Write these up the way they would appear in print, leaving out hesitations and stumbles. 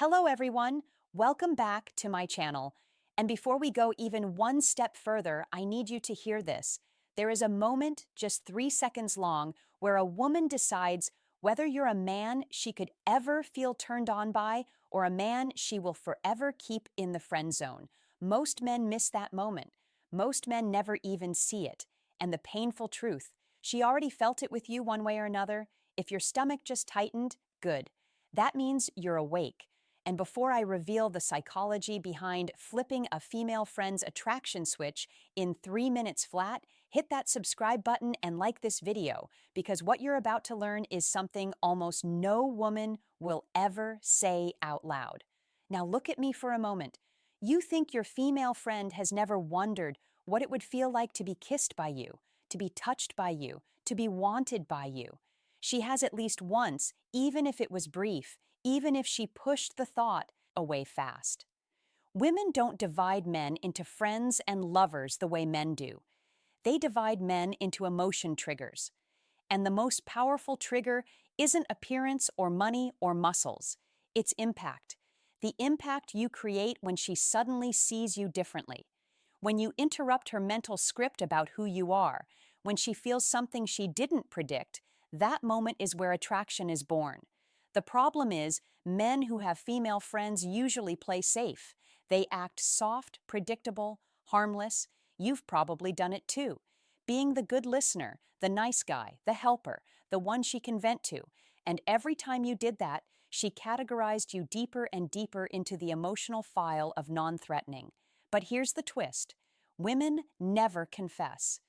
Hello everyone, welcome back to my channel. And before we go even one step further, I need you to hear this. There is a moment, just 3 seconds long, where a woman decides whether you're a man she could ever feel turned on by or a man she will forever keep in the friend zone. Most men miss that moment. Most men never even see it. And the painful truth, she already felt it with you one way or another. If your stomach just tightened, good. That means you're awake. And before I reveal the psychology behind flipping a female friend's attraction switch in 3 minutes flat, hit that subscribe button and like this video, because what you're about to learn is something almost no woman will ever say out loud. Now look at me for a moment. You think your female friend has never wondered what it would feel like to be kissed by you, to be touched by you, to be wanted by you. She has at least once, even if it was brief, even if she pushed the thought away fast. Women don't divide men into friends and lovers the way men do. They divide men into emotion triggers. And the most powerful trigger isn't appearance or money or muscles. It's impact. The impact you create when she suddenly sees you differently. When you interrupt her mental script about who you are. When she feels something she didn't predict. That moment is where attraction is born. The problem is, men who have female friends usually play safe. They act soft, predictable, harmless. You've probably done it too. Being the good listener, the nice guy, the helper, the one she can vent to. And every time you did that, she categorized you deeper and deeper into the emotional file of non-threatening. But here's the twist. Women never confess.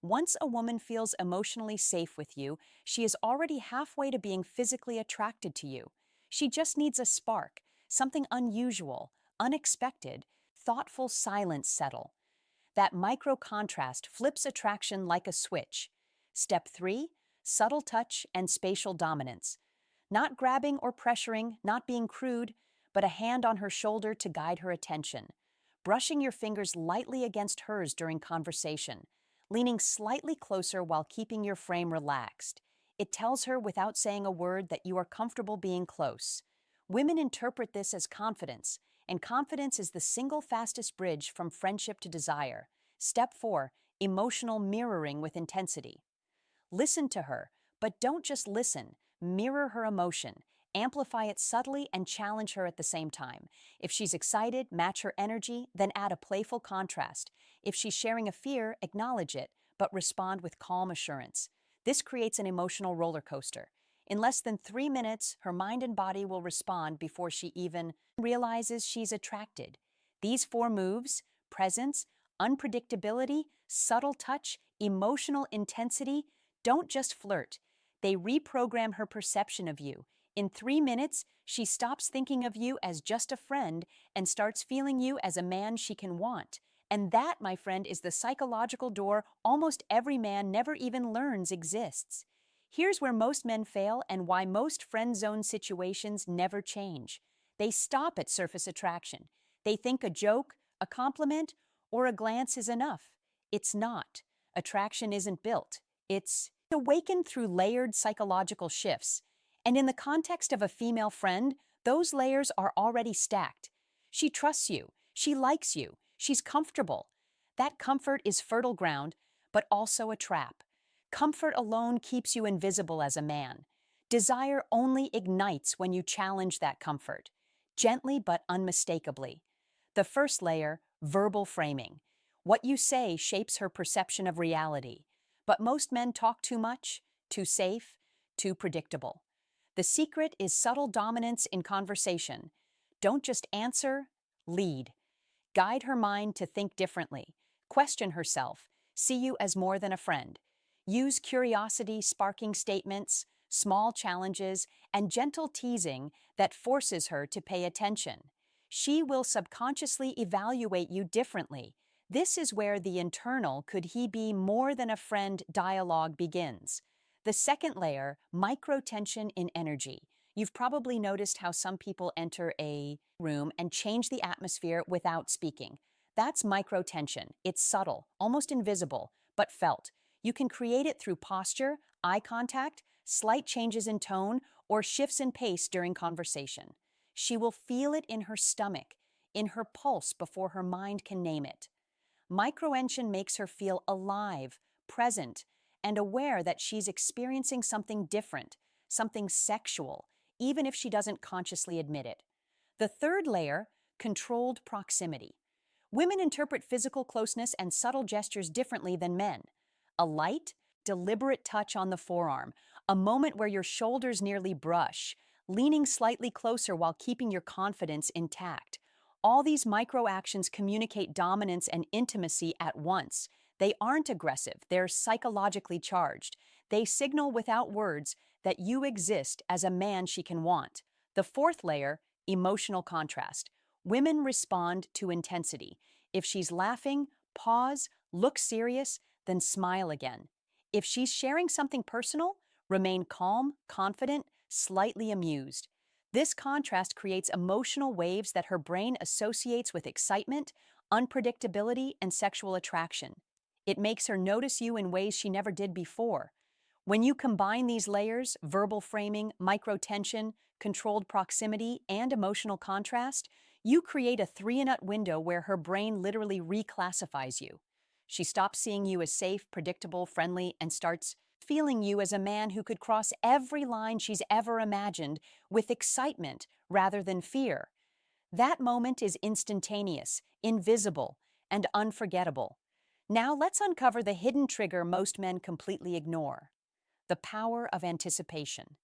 Once a woman feels emotionally safe with you, she is already halfway to being physically attracted to you. She just needs a spark, something unusual, unexpected, thoughtful silence settle. That micro contrast flips attraction like a switch. Step 3, subtle touch and spatial dominance. Not grabbing or pressuring, not being crude, but a hand on her shoulder to guide her attention. Brushing your fingers lightly against hers during conversation. Leaning slightly closer while keeping your frame relaxed. It tells her without saying a word that you are comfortable being close. Women interpret this as confidence, and confidence is the single fastest bridge from friendship to desire. Step 4, emotional mirroring with intensity. Listen to her, but don't just listen. Mirror her emotion. Amplify it subtly and challenge her at the same time. If she's excited, match her energy, then add a playful contrast. If she's sharing a fear, acknowledge it, but respond with calm assurance. This creates an emotional roller coaster. In less than 3 minutes, her mind and body will respond before she even realizes she's attracted. These 4 moves, presence, unpredictability, subtle touch, emotional intensity, don't just flirt. They reprogram her perception of you. In 3 minutes, she stops thinking of you as just a friend and starts feeling you as a man she can want. And that, my friend, is the psychological door almost every man never even learns exists. Here's where most men fail and why most friend zone situations never change. They stop at surface attraction. They think a joke, a compliment, or a glance is enough. It's not. Attraction isn't built. It's awakened through layered psychological shifts. And in the context of a female friend, those layers are already stacked. She trusts you. She likes you. She's comfortable. That comfort is fertile ground, but also a trap. Comfort alone keeps you invisible as a man. Desire only ignites when you challenge that comfort, gently but unmistakably. The first layer, verbal framing. What you say shapes her perception of reality. But most men talk too much, too safe, too predictable. The secret is subtle dominance in conversation. Don't just answer, lead. Guide her mind to think differently. Question herself. See you as more than a friend. Use curiosity sparking statements, small challenges, and gentle teasing that forces her to pay attention. She will subconsciously evaluate you differently. This is where the internal "could he be more than a friend" dialogue begins. The second layer, micro-tension in energy. You've probably noticed how some people enter a room and change the atmosphere without speaking. That's micro-tension. It's subtle, almost invisible, but felt. You can create it through posture, eye contact, slight changes in tone, or shifts in pace during conversation. She will feel it in her stomach, in her pulse before her mind can name it. Microension makes her feel alive, present, and aware that she's experiencing something different, something sexual, even if she doesn't consciously admit it. The third layer, controlled proximity. Women interpret physical closeness and subtle gestures differently than men. A light, deliberate touch on the forearm, a moment where your shoulders nearly brush, leaning slightly closer while keeping your confidence intact. All these micro actions communicate dominance and intimacy at once. They aren't aggressive, they're psychologically charged. They signal without words that you exist as a man she can want. The fourth layer, emotional contrast. Women respond to intensity. If she's laughing, pause, look serious, then smile again. If she's sharing something personal, remain calm, confident, slightly amused. This contrast creates emotional waves that her brain associates with excitement, unpredictability, and sexual attraction. It makes her notice you in ways she never did before. When you combine these layers, verbal framing, microtension, controlled proximity, and emotional contrast, you create a three-in-one window where her brain literally reclassifies you. She stops seeing you as safe, predictable, friendly, and starts feeling you as a man who could cross every line she's ever imagined with excitement rather than fear. That moment is instantaneous, invisible, and unforgettable. Now let's uncover the hidden trigger most men completely ignore: the power of anticipation.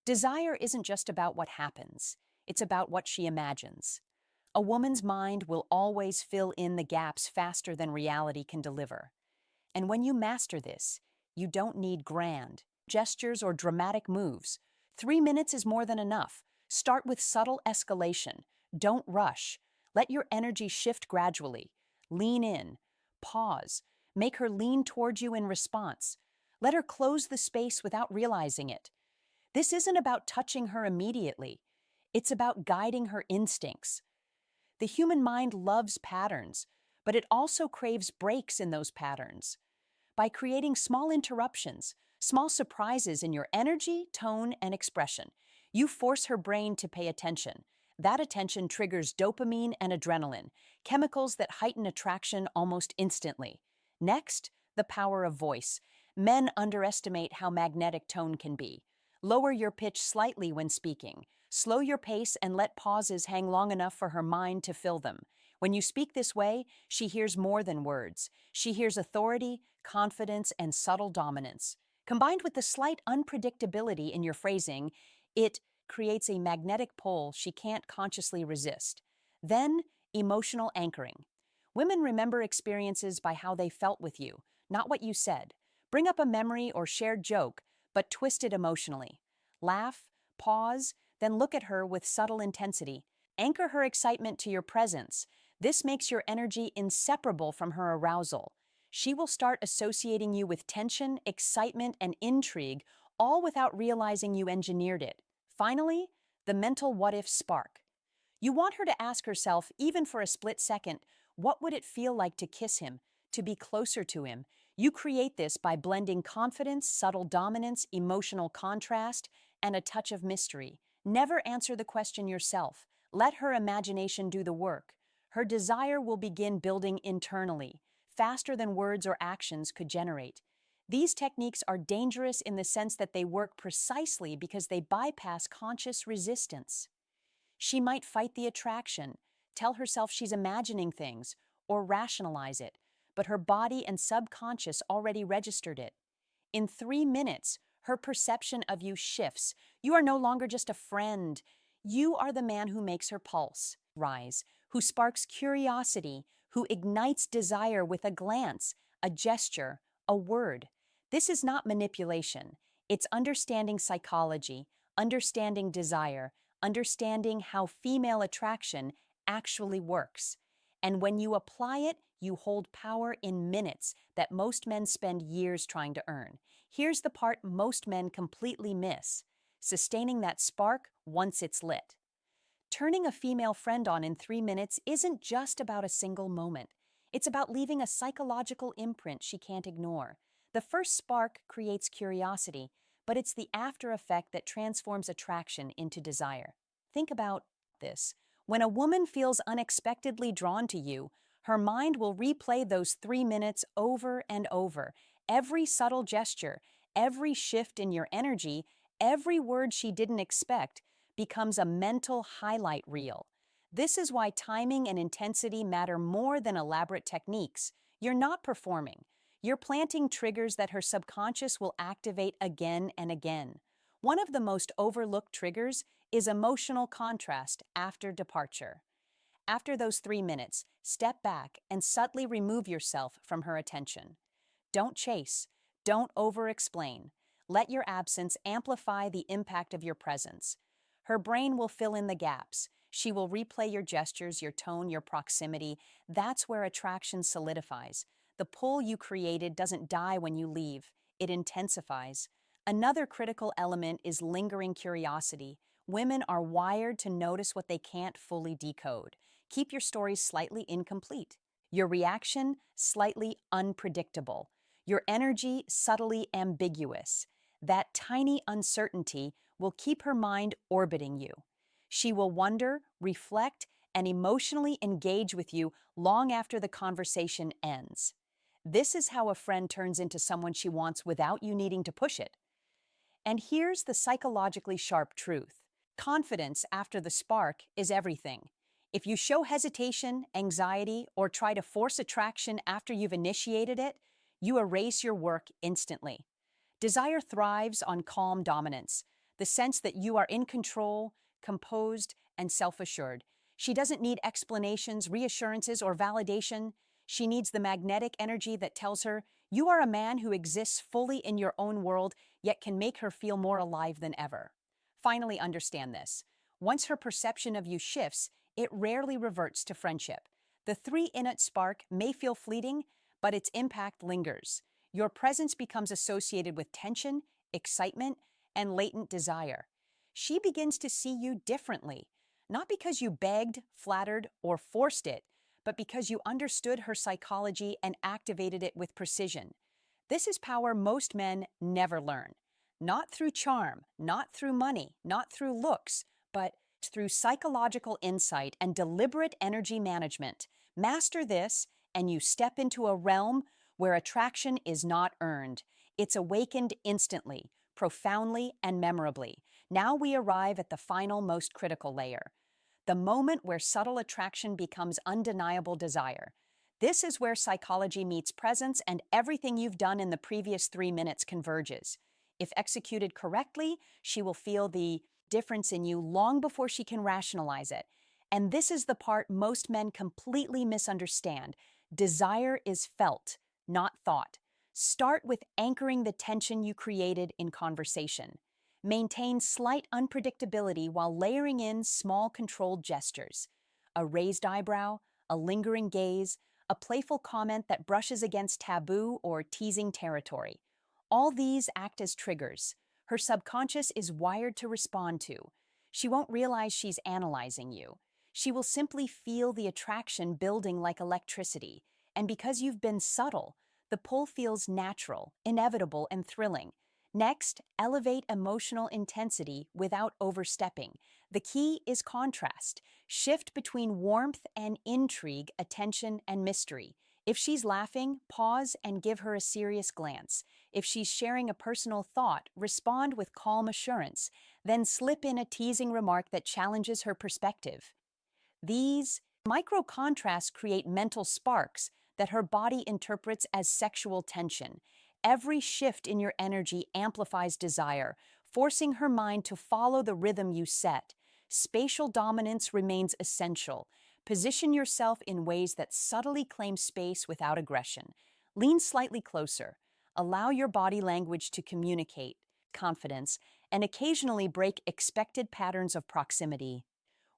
Desire isn't just about what happens, it's about what she imagines. A woman's mind will always fill in the gaps faster than reality can deliver. And when you master this, you don't need grand gestures or dramatic moves. 3 minutes is more than enough. Start with subtle escalation. Don't rush. Let your energy shift gradually. Lean in. Pause. Make her lean toward you in response. Let her close the space without realizing it. This isn't about touching her immediately. It's about guiding her instincts. The human mind loves patterns, but it also craves breaks in those patterns. By creating small interruptions, small surprises in your energy, tone, and expression, you force her brain to pay attention. That attention triggers dopamine and adrenaline, chemicals that heighten attraction almost instantly. Next, the power of voice. Men underestimate how magnetic tone can be. Lower your pitch slightly when speaking. Slow your pace and let pauses hang long enough for her mind to fill them. When you speak this way, she hears more than words. She hears authority, confidence, and subtle dominance. Combined with the slight unpredictability in your phrasing, it creates a magnetic pull she can't consciously resist. Then, emotional anchoring. Women remember experiences by how they felt with you, not what you said. Bring up a memory or shared joke, but twist it emotionally. Laugh, pause, then look at her with subtle intensity. Anchor her excitement to your presence. This makes your energy inseparable from her arousal. She will start associating you with tension, excitement, and intrigue, all without realizing you engineered it. Finally, the mental what-if spark. You want her to ask herself, even for a split second, what would it feel like to kiss him, to be closer to him? You create this by blending confidence, subtle dominance, emotional contrast, and a touch of mystery. Never answer the question yourself. Let her imagination do the work. Her desire will begin building internally, faster than words or actions could generate. These techniques are dangerous in the sense that they work precisely because they bypass conscious resistance. She might fight the attraction, tell herself she's imagining things, or rationalize it, but her body and subconscious already registered it. In 3 minutes, her perception of you shifts. You are no longer just a friend. You are the man who makes her pulse rise, who sparks curiosity, who ignites desire with a glance, a gesture, a word. This is not manipulation. It's understanding psychology, understanding desire, understanding how female attraction actually works. And when you apply it, you hold power in minutes that most men spend years trying to earn. Here's the part most men completely miss: sustaining that spark once it's lit. Turning a female friend on in 3 minutes isn't just about a single moment. It's about leaving a psychological imprint she can't ignore. The first spark creates curiosity, but it's the after effect that transforms attraction into desire. Think about this. When a woman feels unexpectedly drawn to you, her mind will replay those 3 minutes over and over. Every subtle gesture, every shift in your energy, every word she didn't expect becomes a mental highlight reel. This is why timing and intensity matter more than elaborate techniques. You're not performing. You're planting triggers that her subconscious will activate again and again. One of the most overlooked triggers is emotional contrast after departure. After those 3 minutes, step back and subtly remove yourself from her attention. Don't chase. Don't over-explain. Let your absence amplify the impact of your presence. Her brain will fill in the gaps. She will replay your gestures, your tone, your proximity. That's where attraction solidifies. The pull you created doesn't die when you leave. It intensifies. Another critical element is lingering curiosity. Women are wired to notice what they can't fully decode. Keep your stories slightly incomplete. Your reaction slightly unpredictable. Your energy subtly ambiguous. That tiny uncertainty will keep her mind orbiting you. She will wonder, reflect, and emotionally engage with you long after the conversation ends. This is how a friend turns into someone she wants without you needing to push it. And here's the psychologically sharp truth. Confidence after the spark is everything. If you show hesitation, anxiety, or try to force attraction after you've initiated it, you erase your work instantly. Desire thrives on calm dominance, the sense that you are in control, composed, and self-assured. She doesn't need explanations, reassurances, or validation. She needs the magnetic energy that tells her you are a man who exists fully in your own world, yet can make her feel more alive than ever. Finally, understand this. Once her perception of you shifts, it rarely reverts to friendship. The 3-minute spark may feel fleeting, but its impact lingers. Your presence becomes associated with tension, excitement, and latent desire. She begins to see you differently, not because you begged, flattered, or forced it, but because you understood her psychology and activated it with precision. This is power most men never learn. Not through charm, not through money, not through looks, but through psychological insight and deliberate energy management. Master this, and you step into a realm where attraction is not earned. It's awakened instantly, profoundly, and memorably. Now we arrive at the final, most critical layer, the moment where subtle attraction becomes undeniable desire. This is where psychology meets presence and everything you've done in the previous 3 minutes converges. If executed correctly, she will feel the difference in you long before she can rationalize it. And this is the part most men completely misunderstand. Desire is felt, not thought. Start with anchoring the tension you created in conversation. Maintain slight unpredictability while layering in small controlled gestures. A raised eyebrow, a lingering gaze, a playful comment that brushes against taboo or teasing territory. All these act as triggers. Her subconscious is wired to respond to. She won't realize she's analyzing you. She will simply feel the attraction building like electricity. And because you've been subtle, the pull feels natural, inevitable, and thrilling. Next, elevate emotional intensity without overstepping. The key is contrast. Shift between warmth and intrigue, attention and mystery. If she's laughing, pause and give her a serious glance. If she's sharing a personal thought, respond with calm assurance. Then slip in a teasing remark that challenges her perspective. These micro contrasts create mental sparks that her body interprets as sexual tension. Every shift in your energy amplifies desire, forcing her mind to follow the rhythm you set. Spatial dominance remains essential. Position yourself in ways that subtly claim space without aggression. Lean slightly closer. Allow your body language to communicate confidence, and occasionally break expected patterns of proximity.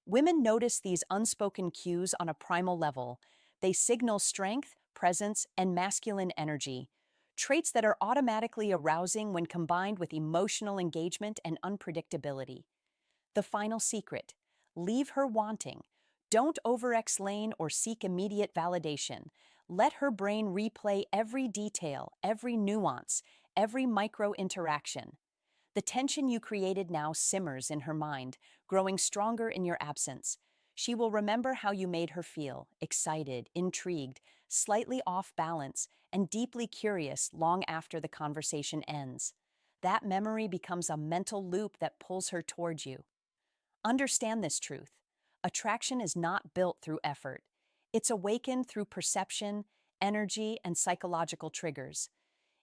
Women notice these unspoken cues on a primal level. They signal strength, presence, and masculine energy, traits that are automatically arousing when combined with emotional engagement and unpredictability. The final secret: leave her wanting. Don't over-explain or seek immediate validation. Let her brain replay every detail, every nuance, every micro interaction. The tension you created now simmers in her mind, growing stronger in your absence. She will remember how you made her feel excited, intrigued, slightly off balance, and deeply curious long after the conversation ends. That memory becomes a mental loop that pulls her towards you. Understand this truth. Attraction is not built through effort. It's awakened through perception, energy, and psychological triggers.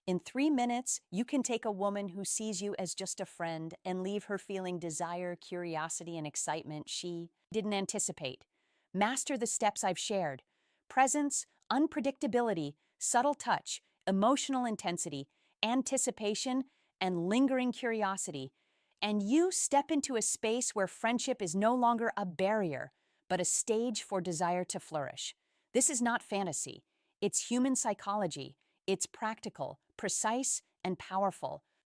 In 3 minutes, you can take a woman who sees you as just a friend and leave her feeling desire, curiosity, and excitement she didn't anticipate. Master the steps I've shared: presence, unpredictability, subtle touch, emotional intensity, anticipation, and lingering curiosity. And you step into a space where friendship is no longer a barrier, but a stage for desire to flourish. This is not fantasy. It's human psychology. It's practical, precise, and powerful.